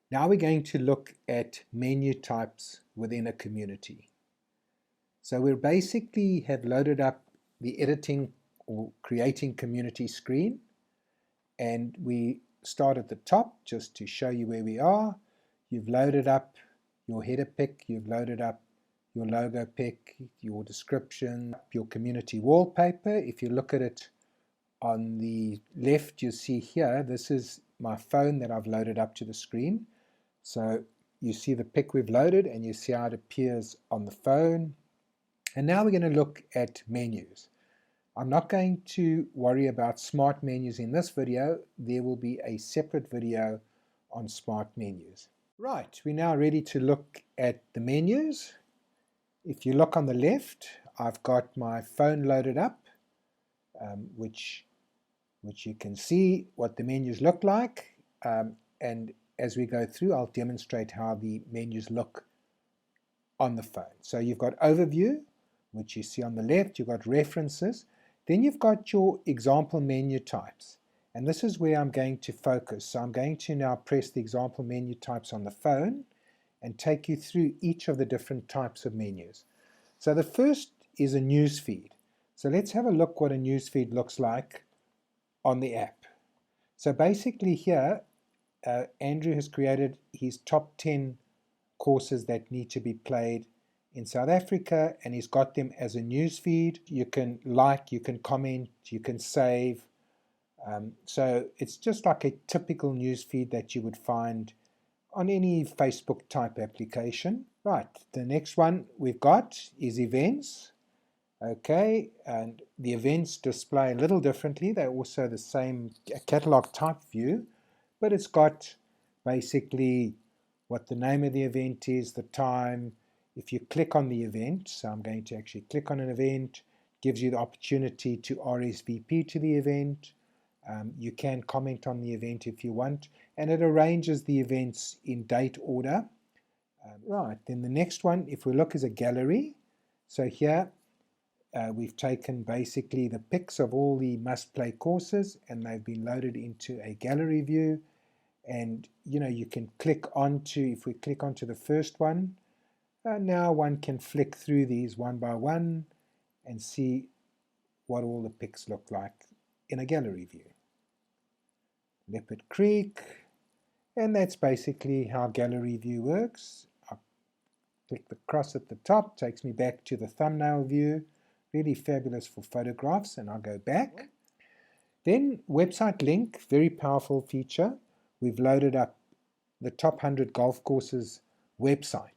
Now we're going to look at menu types within a community. So we basically have loaded up the editing or creating community screen, and we start at the top just to show you where we are. You've loaded up your header pick, you've loaded up your logo pick, your description, your community wallpaper. If you look at it on the left, you see here, this is my phone that I've loaded up to the screen. So you see the pic we've loaded and you see how it appears on the phone. And now we're going to look at menus. I'm not going to worry about smart menus in this video. There will be a separate video on smart menus. Right, we're now ready to look at the menus. If you look on the left, I've got my phone loaded up, which you can see what the menus look like. And as we go through, I'll demonstrate how the menus look on the phone. So you've got overview, which you see on the left. You've got references. Then you've got your example menu types. And this is where I'm going to focus. So I'm going to now press the example menu types on the phone and take you through each of the different types of menus. So the first is a news feed. So let's have a look what a news feed looks like on the app. So basically here, Andrew has created his top 10 courses that need to be played in South Africa, and he's got them as a news feed. You can like, you can comment, you can save. So it's just like a typical news feed that you would find on any Facebook type application. Right, the next one we've got is events. Okay, and the events display a little differently. They're also the same catalog type view, but it's got basically what the name of the event is, the time. If you click on the event, so I'm going to actually click on an event, gives you the opportunity to RSVP to the event. You can comment on the event if you want, and it arranges the events in date order. Right, then the next one, if we look, is a gallery. So here we've taken basically the pics of all the must-play courses, and they've been loaded into a gallery view. And you can click onto, if we click onto the first one, now one can flick through these one by one and see what all the pics look like in a gallery view. Leopard Creek, and that's basically how gallery view works. I click the cross at the top, takes me back to the thumbnail view. Really fabulous for photographs, and I'll go back. Then website link, very powerful feature. We've loaded up the top 100 golf courses website.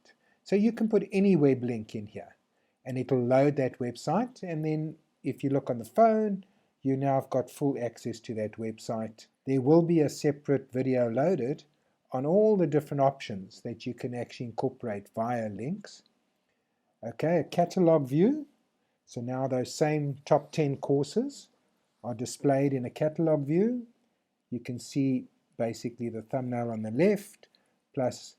So you can put any web link in here and it'll load that website, and then if you look on the phone, you now have got full access to that website. There will be a separate video loaded on all the different options that you can actually incorporate via links. Okay, a catalog view. So now those same top 10 courses are displayed in a catalog view. You can see basically the thumbnail on the left plus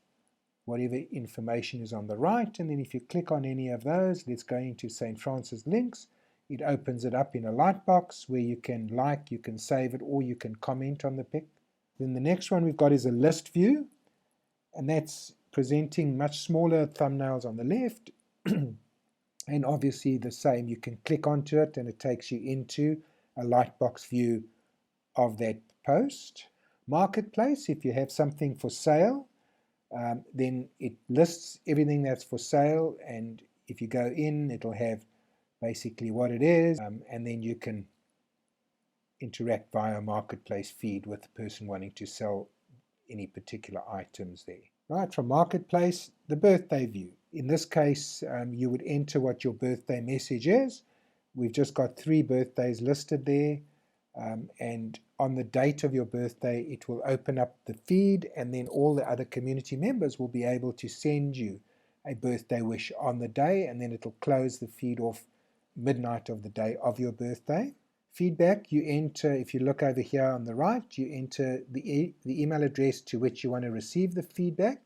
whatever information is on the right, and then if you click on any of those, let's go into St. Francis links, it opens it up in a lightbox where you can like, you can save it, or you can comment on the pic. Then the next one we've got is a list view, and that's presenting much smaller thumbnails on the left. And obviously the same, you can click onto it and it takes you into a lightbox view of that post. Marketplace, if you have something for sale, then it lists everything that's for sale, and if you go in, it'll have basically what it is, and then you can interact via a marketplace feed with the person wanting to sell any particular items there. Right, from marketplace, the birthday view. In this case, you would enter what your birthday message is. We've just got 3 birthdays listed there, and on the date of your birthday, it will open up the feed, and then all the other community members will be able to send you a birthday wish on the day, and then it'll close the feed off midnight of the day of your birthday. Feedback, you enter, if you look over here on the right, you enter the email address to which you want to receive the feedback,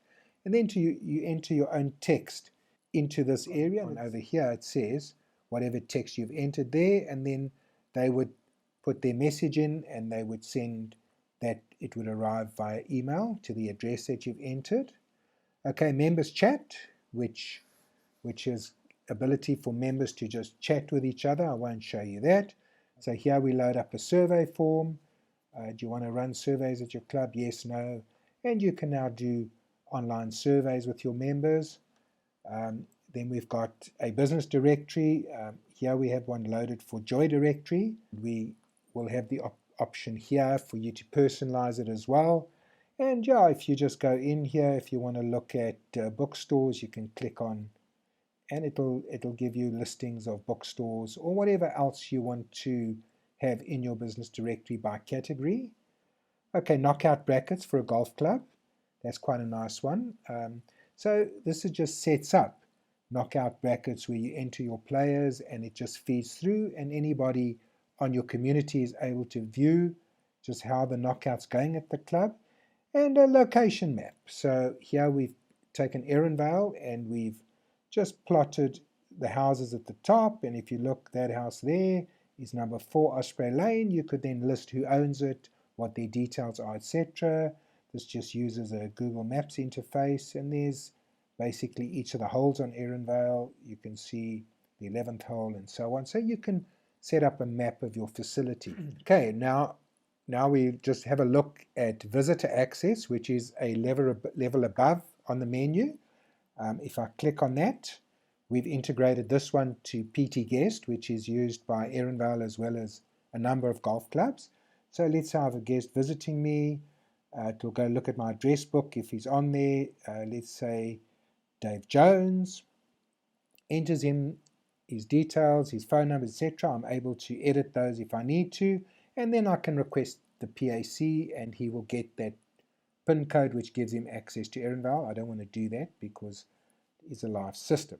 and then you enter your own text into this area, and over here it says whatever text you've entered there, and then they would put their message in and they would send that it would arrive via email to the address that you've entered. Okay, members chat, which is ability for members to just chat with each other. I won't show you that. So here we load up a survey form. Do you want to run surveys at your club? Yes, no. And you can now do online surveys with your members. Then we've got a business directory. Here we have one loaded for Joy Directory. We will have the option here for you to personalize it as well. And yeah, if you just go in here, if you want to look at bookstores, you can click on, and it'll give you listings of bookstores or whatever else you want to have in your business directory by category. Okay, knockout brackets for a golf club. That's quite a nice one. So this is just sets up knockout brackets where you enter your players and it just feeds through, and anybody on your community is able to view just how the knockout's going at the club, and a location map. So here we've taken Erenvale and we've just plotted the houses at the top, and if you look, that house there is number 4 Osprey Lane. You could then list who owns it, what their details are, etc. This just uses a Google Maps interface, and there's basically each of the holes on Erenvale. You can see the 11th hole and so on. So you can set up a map of your facility. Okay, now we just have a look at visitor access, which is a level above on the menu. If I click on that, we've integrated this one to PT Guest, which is used by Erenvale as well as a number of golf clubs. So let's say I have a guest visiting me. It will go look at my address book if he's on there. Let's say Dave Jones, enters in his details, his phone number, etc. I'm able to edit those if I need to, and then I can request the PAC and he will get that PIN code which gives him access to Erenvale. I don't want to do that because it's a live system.